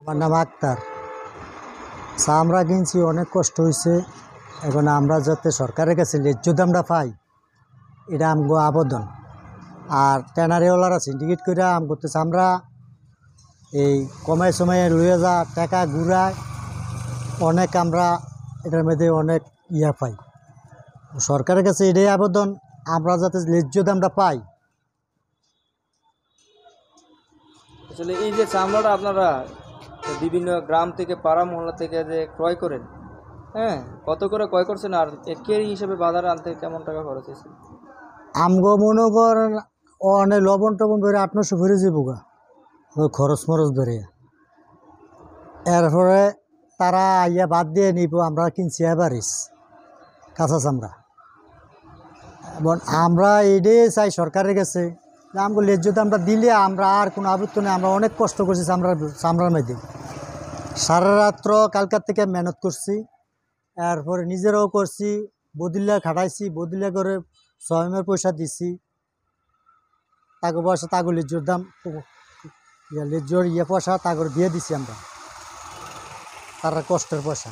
আমার নাম আক্তার। চামড়া কিনছি, অনেক কষ্ট হয়েছে। এখন আমরা যাতে সরকারের কাছে ন্যায্য দামটা পাই, এটা আমগো আবেদন। আর ট্যানারিওয়ালারা সিন্ডিকেট করে আম করতেছে, আমরা এই কমায় সময়ে লইয়া যা টাকা ঘুরায় অনেক, আমরা এটার মধ্যে অনেক ইয়া পাই। সরকারের কাছে এটাই আবেদন, আমরা যাতে ন্যায্য দামটা পাই। আসলে এই যে চামড়াটা আপনারা বিভিন্ন গ্রাম থেকে, পাড়া মহল্লা থেকে যে ক্রয় করেন, হ্যাঁ, কত করে ক্রয় করছেন? আর কেরি হিসেবে বাজারে আনতে কেমন টাকা খরচ হয়েছে? আমগো মনে করেন অনেক লবণ টবণ ধরে 800 ভরে যাবো গা, ওই খরচ মরচ ধরে। এরপরে তারা আইয়া বাদ দিয়ে নিব, আমরা কিনছি এভারেজ কাঁচা চামড়া। এবং আমরা এটাই চাই সরকারের কাছে, আমগো ন্যায্য দামটা দিলে আমরা আর কোনো আপত্তি নেই। আমরা অনেক কষ্ট করছি চামড়ার মধ্যে, সারা রাত্র কালকার থেকে মেহনত করছি। এরপরে নিজেরাও করছি, বদিল্লা খাটাইছি, বদিল্লা করে স্বয়মের পয়সা দিছি। তাকে পয়সা, তাকে লেজ্জোর দাম, লেজ্জোর পয়সা তাকে দিয়ে দিছি আমরা, তারা কষ্টের পয়সা।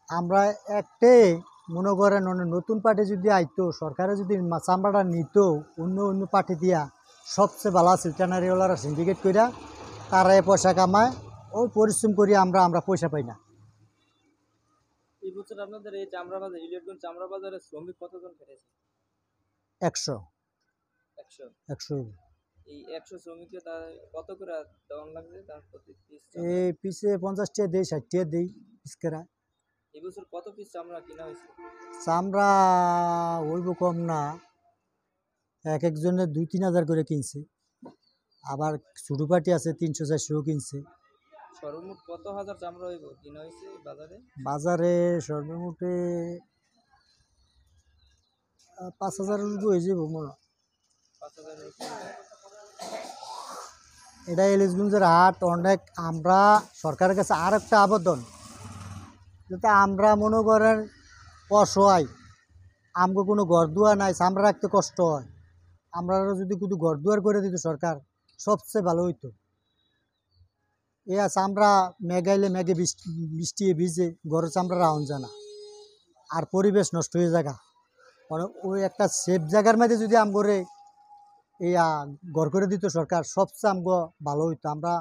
আমরা একটাই মনে করেন, নতুন পার্টি যদি আইতো, সরকারে যদি চামড়াটা নিত অন্য অন্য পার্টি দিয়া, সবচেয়ে ভালো আছে। ট্যানারিওয়ালারা সিন্ডিকেট করিয়া তারা পয়সা কামায়, ওই পরিশ্রম করি আমরা পয়সা পাই না। এই বছর আপনাদের এই চামড়া বাজার, ইলিয়টগঞ্জ চামড়া বাজারে শ্রমিক কতজন খেটেছে? 100 100। এই 100 শ্রমিককে তার কত করে দেওয়ান লাগবে তার প্রতি পিস? এই পিসে 50 টাকা দেই, 60 টাকা দেই পিসকেরা। এই বছর কত পিস চামড়া কিনা হয়েছে? চামড়া হইব কম না, এক একজনের 2-3 হাজার করে কিনছে। আবার ছোটো পাটি আছে 300-400 কিনছে। সর্বমোট কত হাজার চামড়া হইব কিনা হয়েছে বাজারে? বাজারে সর্বমোটে 5,000 হয়ে যাব মনে। 5,000। এটা ইলিশগঞ্জের হাট অনেক। আমরা সরকারের কাছে আর একটা আবেদন, যাতে আমরা মনে করেন অসহায়, আমগো কোনো ঘর দুয়ার নাই, চামড়া রাখতে কষ্ট হয়, আমরা যদি কোনো ঘর দুয়ার করে দিত সরকার, সবচেয়ে ভালো হইতো। চামড়া মেঘাইলে মেঘে বৃষ্টি ভিজে ঘরের চামড়া রাউন যায় না, আর পরিবেশ নষ্ট হয়ে জায়গা। ওই একটা সেফ জায়গার মধ্যে যদি আমগরে ঘর করে দিত সরকার, সবচেয়ে আমগো ভালো হইতো। আমরা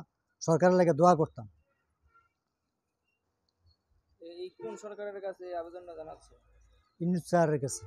সরকারের লাগে দোয়া করতাম। এই কোন সরকারের কাছে আবেদনটা জানাচ্ছে? ইউনুস স্যারের কাছে।